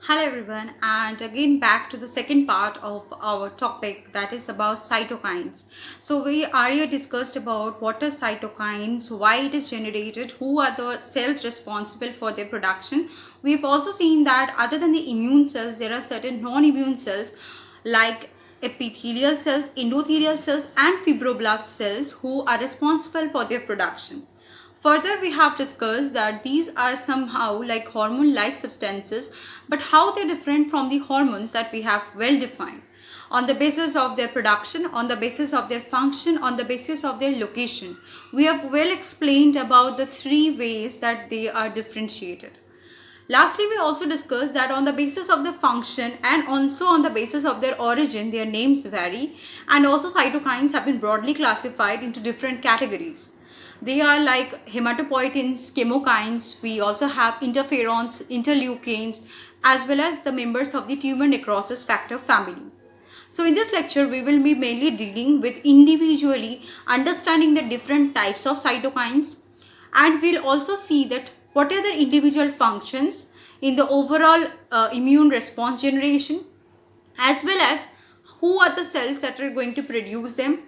Hello everyone, and again back to the second part of our topic, that is about cytokines. So we earlier discussed about what are cytokines, why it is generated, who are the cells responsible for their production. We've also seen that other than the immune cells, there are certain non-immune cells like epithelial cells, endothelial cells and fibroblast cells who are responsible for their production. Further, we have discussed that these are somehow like hormone-like substances, but how they're different from the hormones that we have well defined on the basis of their production, on the basis of their function, on the basis of their location. We have well explained about the three ways that they are differentiated. Lastly, we also discussed that on the basis of the function and also on the basis of their origin, their names vary, and also cytokines have been broadly classified into different categories. They are like hematopoietins, chemokines. We also have interferons, interleukins, as well as the members of the tumor necrosis factor family. So in this lecture, we will be mainly dealing with individually understanding the different types of cytokines, and we'll also see that what are the individual functions in the overall immune response generation, as well as who are the cells that are going to produce them.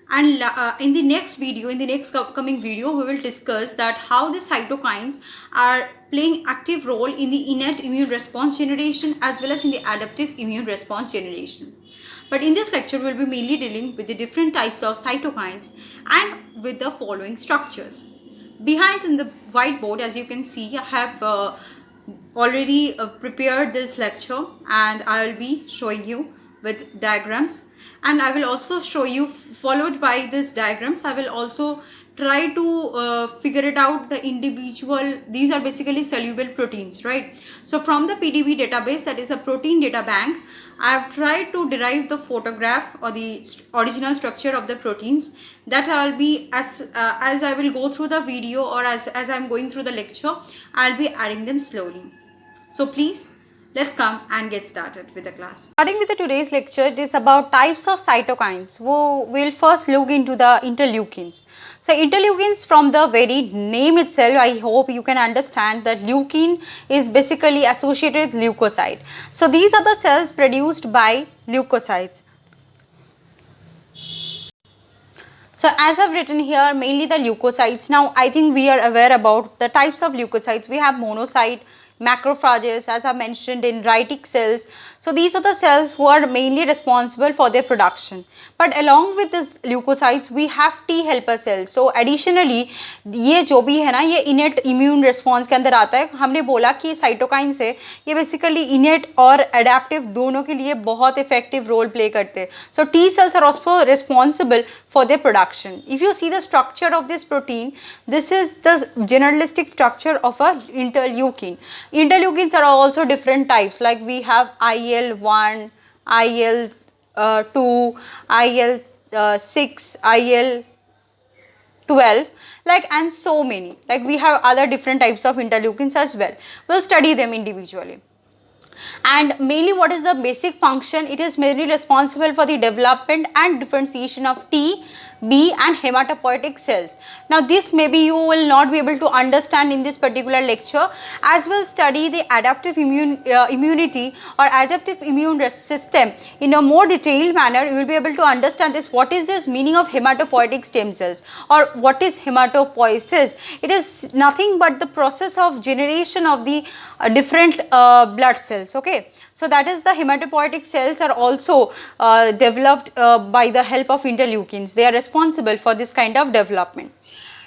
And in the next video, in the next upcoming video, we will discuss that how the cytokines are playing active role in the innate immune response generation as well as in the adaptive immune response generation. But in this lecture, we will be mainly dealing with the different types of cytokines and with the following structures. Behind in the whiteboard, as you can see, I have already prepared this lecture, and I will be showing you with diagrams. And I will also show you, followed by these diagrams, I will also try to figure it out the individual. These are basically soluble proteins, right? So from the PDB database, that is the protein data bank, I have tried to derive the photograph or the original structure of the proteins that I'll be, as I will go through the video or as I'm going through the lecture, I'll be adding them slowly. So please, let's come and get started with the class. Starting with today's lecture, it is about types of cytokines. We'll first look into the interleukins. So interleukins, from the very name itself, I hope you can understand that leukin is basically associated with leukocyte. So these are the cells produced by leukocytes. So as I've written here, mainly the leukocytes. Now I think we are aware about the types of leukocytes. We have monocyte, macrophages, as I mentioned, in dendritic cells. So these are the cells who are mainly responsible for their production. But along with this leukocytes, we have T helper cells. So additionally, ये जो भी है ना, ये innate immune response के अंदर आता है. हमने बोला कि cytokines है, ये basically innate और adaptive दोनों के लिए बहुत effective role play करते हैं. So T cells are also responsible for their production. If you see the structure of this protein, this is the generalistic structure of a interleukin. Interleukins are also different types, like we have IL-1, IL-2, IL-6, IL-12, like, and so many. Like we have other different types of interleukins as well. We'll study them individually. And mainly, what is the basic function? It is mainly responsible for the development and differentiation of T, B and hematopoietic cells. Now this maybe you will not be able to understand in this particular lecture, as we'll study the adaptive immunity or adaptive immune system in a more detailed manner. You will be able to understand this. What is this meaning of hematopoietic stem cells, or what is hematopoiesis? It is nothing but the process of generation of the different blood cells. Okay, so that is the hematopoietic cells are also developed by the help of interleukins. They are responsible for this kind of development.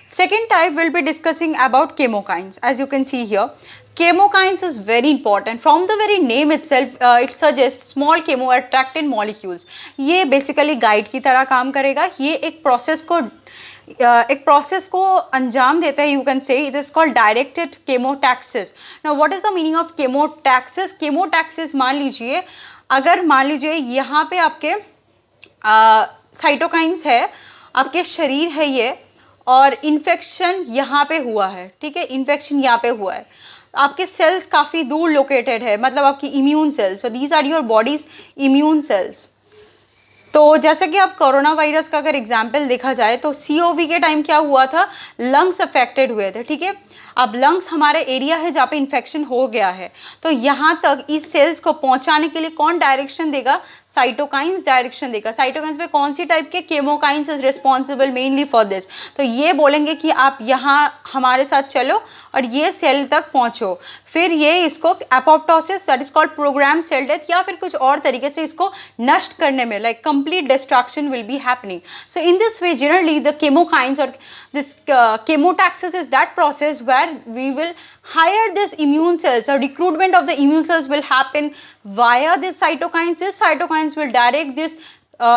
Second type, we'll be discussing about chemokines. As you can see here, chemokines is very important. From the very name itself, it suggests small chemoattractant molecules. ये basically guide की तरह काम करेगा. ये एक process को अंजाम देता है. You can say it is called directed chemotaxis. Now what is the meaning of chemotaxis? Chemotaxis, मान लीजिए, अगर मान लीजिए यहाँ पे आपके cytokines है, आपके शरीर है ये, और इन्फेक्शन यहाँ पे हुआ है, ठीक है, इन्फेक्शन यहाँ पे हुआ है, आपके सेल्स काफ़ी दूर लोकेटेड है, मतलब आपकी immune cells. So these are your body's immune cells. तो जैसे कि आप कोरोना वायरस का अगर एग्जाम्पल देखा जाए तो COV के टाइम क्या हुआ था, लंग्स अफेक्टेड हुए थे, ठीक है. अब लंग्स हमारे एरिया है जहाँ पे इन्फेक्शन हो गया है, तो यहाँ तक इस सेल्स को पहुँचाने के लिए कौन डायरेक्शन देगा? साइटोकाइंस डायरेक्शन देगा। साइटोकाइंस में कौन सी टाइप के? Chemokines is responsible mainly for this. तो ये बोलेंगे कि आप यहाँ हमारे साथ चलो और ये सेल तक पहुँचो, फिर ये इसको apoptosis that is called program cell death, या फिर कुछ और तरीके से इसको नष्ट करने में like complete destruction will be happening. So in this way generally the chemokines और this chemotaxis is that process where we will hire this immune cells, or recruitment of the immune cells will happen via this cytokines. This cytokines will direct this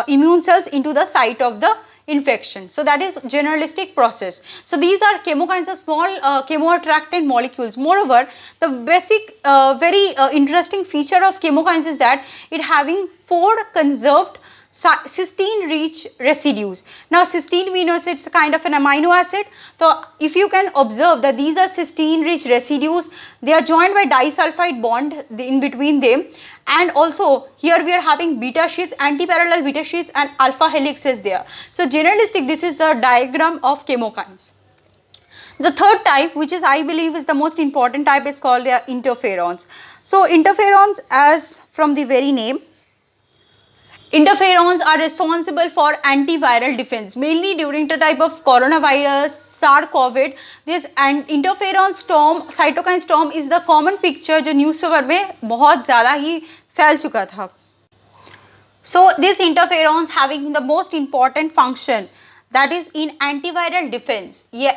immune cells into the site of the infection. So that is generalistic process. So these are chemokines, are small chemoattractant molecules. Moreover, the basic very interesting feature of chemokines is that it having 4 conserved cysteine rich residues. Now cysteine, we know it's a kind of an amino acid. So if you can observe that these are cysteine rich residues, they are joined by disulfide bond in between them, and also here we are having beta sheets, anti-parallel beta sheets, and alpha helix is there. So generalistic, this is the diagram of chemokines. The third type, which is I believe is the most important type, is called the interferons. So interferons, as from the very name, interferons are responsible for antiviral defense, mainly during the type of coronavirus, SARS-CoV. This and interferon storm, cytokine storm is the common picture जो newspaper में बहुत ज़्यादा ही फैल चुका था. So this interferons having the most important function, that is in antiviral defence. ये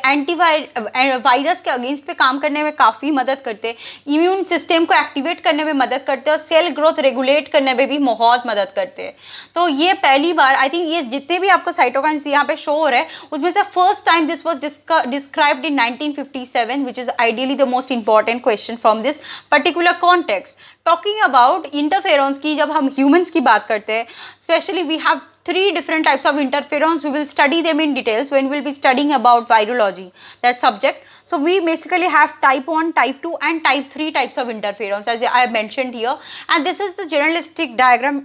virus के against पे काम करने में काफ़ी मदद करते हैं, इम्यून सिस्टम को एक्टिवेट करने में मदद करते हैं, और सेल ग्रोथ रेगुलेट करने में भी बहुत मदद करते हैं. तो ये पहली बार आई थिंक ये जितने भी आपको साइटोकाइन्स यहाँ पे शो हो रहे हैं उसमें से first time this was described in 1957, which is ideally the most important question from this particular context. Talking about interferons की जब हम ह्यूमंस की बात करते हैं, specially we have 3 different types of interferons. We will study them in details when we will be studying about virology, that subject. So we basically have type 1, type 2 and type 3 types of interferons as I have mentioned here, and this is the generalistic diagram.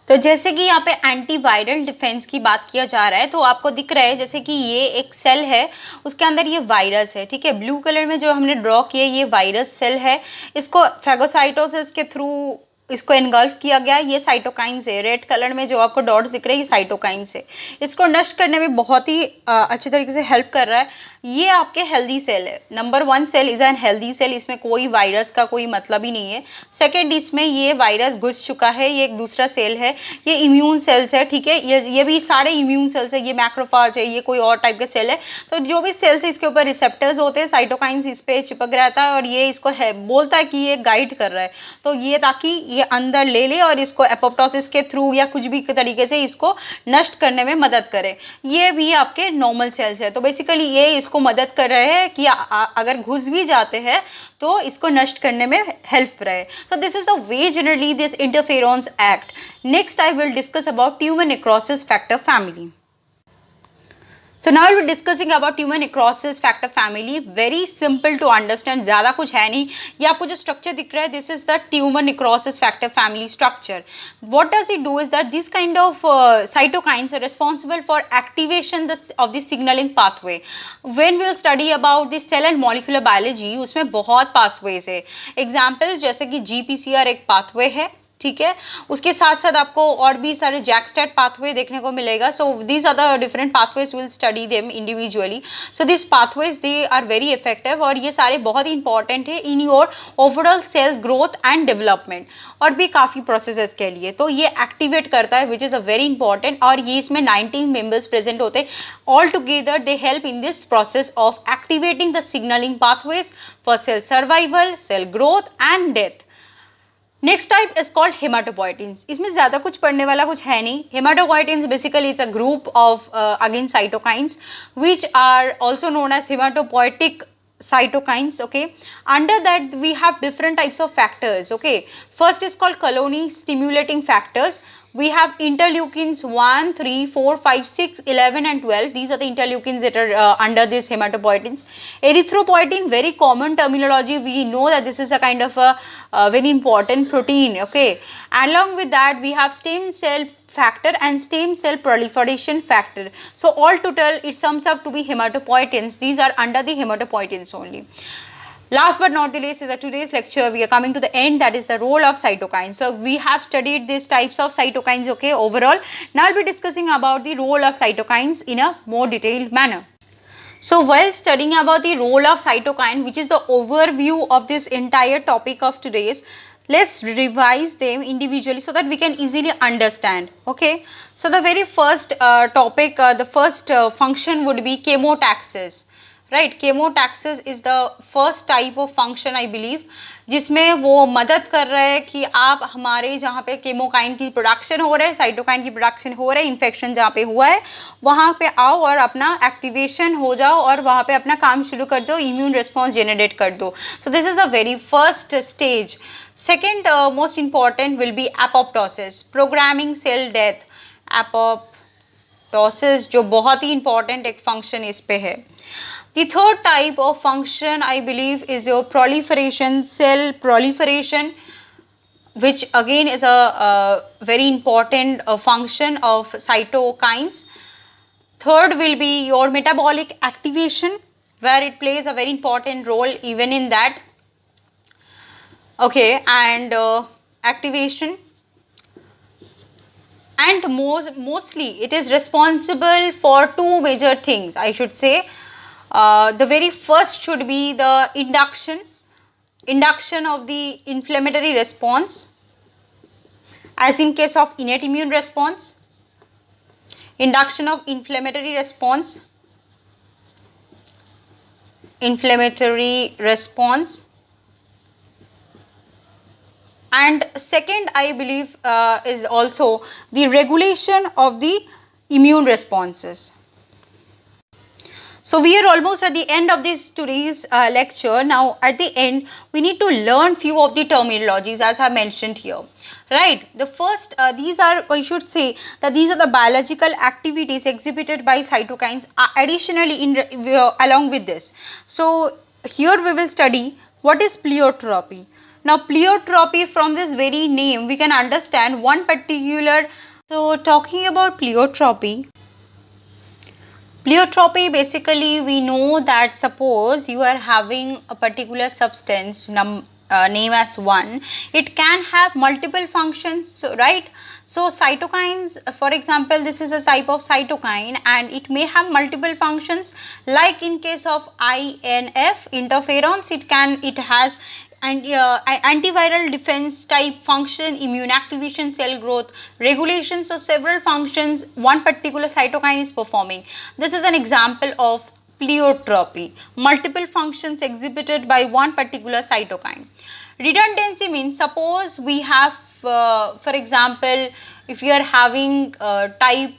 तो जैसे कि यहाँ पे antiviral defence की बात किया जा रहा है, तो आपको दिख रहा है जैसे कि ये एक सेल है, उसके अंदर ये वायरस है, ठीक है. ब्लू कलर में जो हमने ड्रॉ किया ये वायरस सेल है, इसको फेगोसाइटोसिस के थ्रू इसको एनगल्फ किया गया. ये साइटोकाइन्स है, रेड कलर में जो आपको डॉट्स दिख रहे हैं ये साइटोकाइन्स है. इसको नष्ट करने में बहुत ही अच्छे तरीके से हेल्प कर रहा है. ये आपके हेल्दी सेल है. Number 1 cell is an healthy cell, इसमें कोई वायरस का कोई मतलब ही नहीं है. सेकेंड, इसमें ये वायरस घुस चुका है, ये एक दूसरा सेल है, ये इम्यून सेल्स है, ठीक है. ये भी सारे इम्यून सेल्स है, ये मैक्रोफाज है, ये कोई और टाइप के सेल है. तो जो भी सेल्स है इसके ऊपर रिसेप्टर्स होते हैं, साइटोकाइन्स इस पर चिपक रहता है और ये इसको बोलता है कि ये गाइड कर रहा है, तो ये ताकि ये अंदर ले ले और इसको एपोप्टोसिस के थ्रू या कुछ भी तरीके से इसको नष्ट करने में मदद करे. ये भी आपके नॉर्मल सेल्स है. तो बेसिकली ये इसको मदद कर रहे हैं कि अगर घुस भी जाते हैं तो इसको नष्ट करने में हेल्प रहे. तो this is the way generally this interferons act. Next I will discuss about tumour necrosis factor family. So now we'll be discussing about tumor necrosis factor family. Very simple to understand, ज़्यादा कुछ है नहीं. ये आपको जो structure दिख रहा है, this is the tumor necrosis factor family structure. What does it do is that this kind of cytokines are responsible for activation of the signaling pathway. When we will study about the cell and molecular biology, उसमें बहुत pathways है. Examples जैसे कि GPCR एक pathway है, ठीक है. उसके साथ साथ आपको और भी सारे जैकस्टेट पाथवे देखने को मिलेगा. So these are the different pathways, will study them individually. So this pathways they are very effective और ये सारे बहुत ही इंपॉर्टेंट है in your overall cell growth and development और भी काफ़ी प्रोसेसेस के लिए. तो ये एक्टिवेट करता है which is a very important, और ये इसमें 19 मेंबर्स प्रेजेंट होते हैं. All together they help in this process of activating the signalling pathways for cell survival, cell growth and death. Next type is called haematopoietins. इसमें ज़्यादा कुछ पढ़ने वाला कुछ है नहीं. Haematopoietins basically it's a group of again cytokines which are also known as haematopoietic cytokines. Okay, under that we have different types of factors. Okay, first is called colony stimulating factors. We have interleukins 1, 3, 4, 5, 6, 11 and 12. These are the interleukins that are under this hematopoietins. Erythropoietin, very common terminology. We know that this is a kind of a very important protein. Okay, along with that we have stem cell factor and stem cell proliferation factor. So all total it sums up to be hematopoietins. These are under the hematopoietins only. Last but not the least is that today's lecture we are coming to the end, that is the role of cytokines. So we have studied these types of cytokines, okay, overall. Now I'll be discussing about the role of cytokines in a more detailed manner. So while studying about the role of cytokine, which is the overview of this entire topic of today's, let's revise them individually so that we can easily understand, okay. So the very first topic, the first function would be chemotaxis, right. Chemotaxis is the first type of function I believe, जिसमें वो मदद कर रहा है कि आप हमारे जहाँ पे केमोकाइन की प्रोडक्शन हो रहा है, साइटोकाइन की प्रोडक्शन हो रहा है, इन्फेक्शन जहाँ पे हुआ है वहाँ पे आओ और अपना एक्टिवेशन हो जाओ और वहाँ पे अपना काम शुरू कर दो, इम्यून रिस्पॉन्स जनरेट कर दो. So this is the very first stage. Second most important will be apoptosis, programming cell death. Apoptosis जो बहुत ही इंपॉर्टेंट एक फंक्शन इस पे है. The third type of function I believe is your proliferation, cell proliferation, which again is a very important function of cytokines. Third will be your metabolic activation, where it plays a very important role even in that. Okay, and activation, and mostly it is responsible for two major things I should say. The very first should be the induction of the inflammatory response, as in case of innate immune response, induction of inflammatory response, and second I believe is also the regulation of the immune responses. So we are almost at the end of this today's lecture. Now at the end we need to learn few of the terminologies as I mentioned here, right. The first these are, I should say that these are the biological activities exhibited by cytokines additionally in along with this. So here we will study what is pleiotropy. Now pleiotropy, from this very name we can understand one particular. So talking about pleiotropy, basically we know that suppose you are having a particular substance name as 1, it can have multiple functions, right. So cytokines, for example, this is a type of cytokine and it may have multiple functions, like in case of INF, interferons, it has and antiviral defense type function, immune activation, cell growth, regulation. So several functions one particular cytokine is performing. This is an example of pleiotropy, multiple functions exhibited by one particular cytokine. Redundancy means suppose we have for example, if you are having type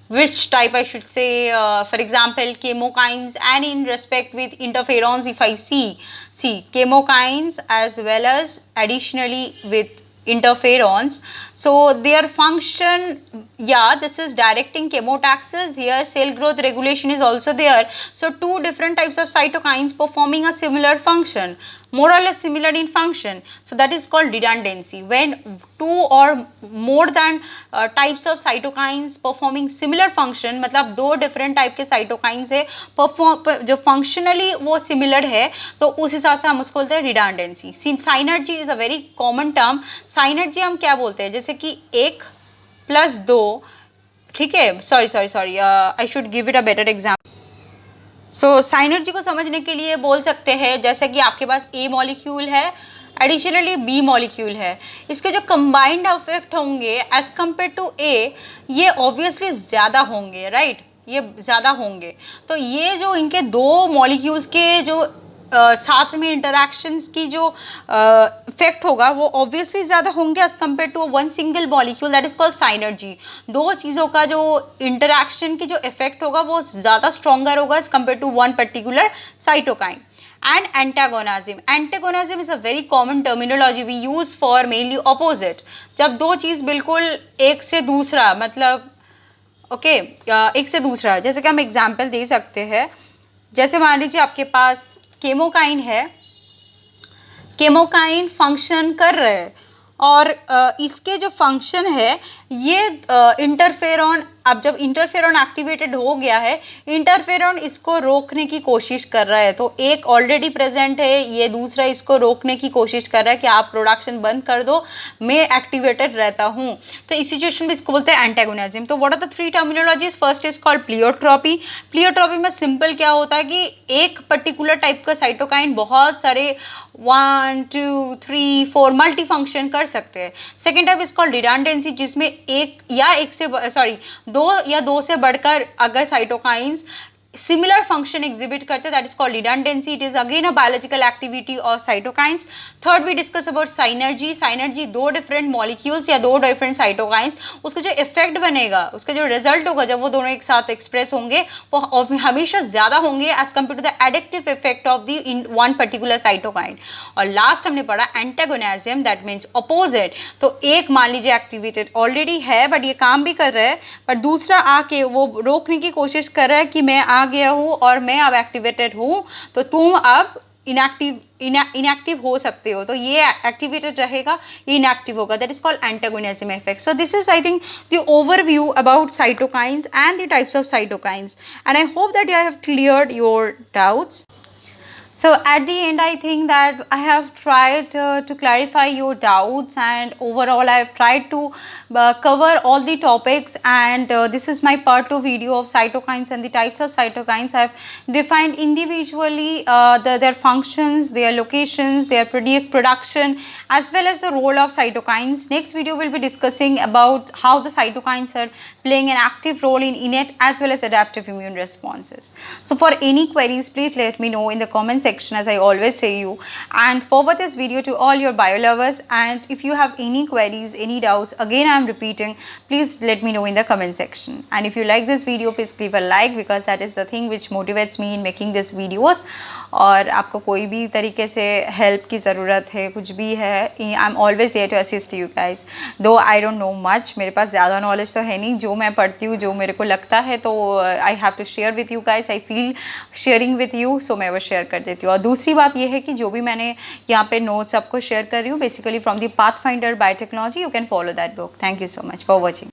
which type I should say, for example chemokines, and in respect with interferons if I see chemokines as well as additionally with interferons. So their function, yeah, this is directing chemotaxis, here cell growth regulation is also there. So two different types of cytokines performing a similar function, more or less similar in function. So that is called redundancy, when two or more than types of cytokines performing similar function, मतलब दो different type के cytokines है perform जो functionally वो similar है, तो उस हिसाब से हम उसको बोलते हैं redundancy. Synergy is a very common term. Synergy हम क्या बोलते हैं, जैसे कि 1 + 2, ठीक है, sorry I should give it a better example. So synergy को समझने के लिए बोल सकते हैं जैसे कि आपके पास ए मॉलिक्यूल है, एडिशनली बी मॉलिक्यूल है, इसके जो कंबाइंड इफेक्ट होंगे एज कम्पेयर टू ए, ये ऑब्वियसली ज़्यादा होंगे, राइट, ये ज़्यादा होंगे. तो ये जो इनके दो मॉलिक्यूल्स के जो साथ में इंटरैक्शंस की जो इफेक्ट होगा वो ऑब्वियसली ज़्यादा होंगे as compare to one single molecule, that is called synergy. दो चीज़ों का जो इंटरैक्शन की जो इफेक्ट होगा वो ज़्यादा स्ट्रॉन्गर होगा as compare to one particular cytokine. And antagonism. Antagonism is a very common terminology we use for mainly opposite. जब दो चीज़ बिल्कुल एक से दूसरा मतलब एक से दूसरा, जैसे कि हम एग्जाम्पल दे सकते हैं, जैसे मान लीजिए आपके पास केमोकाइन है, केमोकाइन फंक्शन कर रहे हैं और इसके जो फंक्शन है ये इंटरफेरॉन, अब जब इंटरफेरॉन एक्टिवेटेड हो गया है, इंटरफेरॉन इसको रोकने की कोशिश कर रहा है, तो एक ऑलरेडी प्रेजेंट है, ये दूसरा इसको रोकने की कोशिश कर रहा है कि आप प्रोडक्शन बंद कर दो, मैं एक्टिवेटेड रहता हूँ। तो इस सिचुएशन में इसको बोलते हैं एंटागोनिज्म। तो what are the three terminologies? First is called pleiotropy. Pleiotropy में सिंपल क्या होता है कि एक पर्टिकुलर टाइप का साइटोकाइन बहुत सारे 1 2 3 4 मल्टी फंक्शन कर सकते हैं। Second type is called redundancy, जिसमें एक या एक से दो या दो से बढ़कर अगर साइटोकाइंस सिमिलर फंक्शन एग्जिबिट करते, that is called redundancy. It is again a biological activity of cytokines. Third we discuss about synergy. Synergy दो डिफरेंट मॉलिक्यूल्स या दो डिफरेंट साइटोकाइंस, उसका जो इफेक्ट बनेगा, उसका जो रिजल्ट होगा जब वो दोनों एक साथ एक्सप्रेस होंगे, वो हमेशा ज्यादा होंगे as compare to the addictive effect of the in one particular cytokine. और लास्ट हमने पढ़ा एंटागोनिज्म, दैट मीन्स अपोजिट। तो एक मान लीजिए एक्टिवेटेड ऑलरेडी है बट ये काम भी कर रहा है, पर दूसरा आके वो रोकने की कोशिश कर रहा है कि मैं आ गया हूँ और मैं अब एक्टिवेटेड हूँ, तो तुम अब इनएक्टिव हो सकते हो। तो ये एक्टिवेटेड रहेगा, ये इनएक्टिव होगा, that is called antagonism effect. So this is I think the overview about cytokines and the types of cytokines, and I hope that you have cleared your doubts. So at the end, I think that I have tried to clarify your doubts, and overall I have tried to cover all the topics, and this is my part 2 video of cytokines and the types of cytokines. I have defined individually their functions, their locations, their production, as well as the role of cytokines. Next video will be discussing about how the cytokines are playing an active role in innate as well as adaptive immune responses. So for any queries, please let me know in the comment section, as I always say you, and forward this video to all your bio lovers. And if you have any queries, any doubts, again I am repeating, please let me know in the comment section. And if you like this video, please give a like, because that is the thing which motivates me in making these videos. और आपको कोई भी तरीके से help की ज़रूरत है, कुछ भी है, I am always there to assist you guys. Though I don't know much, मेरे पास ज़्यादा नॉलेज तो है नहीं, जो मैं पढ़ती हूँ, जो मेरे को लगता है, तो I have to share with you guys. I feel sharing with you, so मैं वो शेयर कर देती हूँ। और दूसरी बात ये है कि जो भी मैंने यहाँ पे नोट्स आपको शेयर कर रही हूँ, basically from the pathfinder biotechnology, you can follow that book. Thank you so much for watching.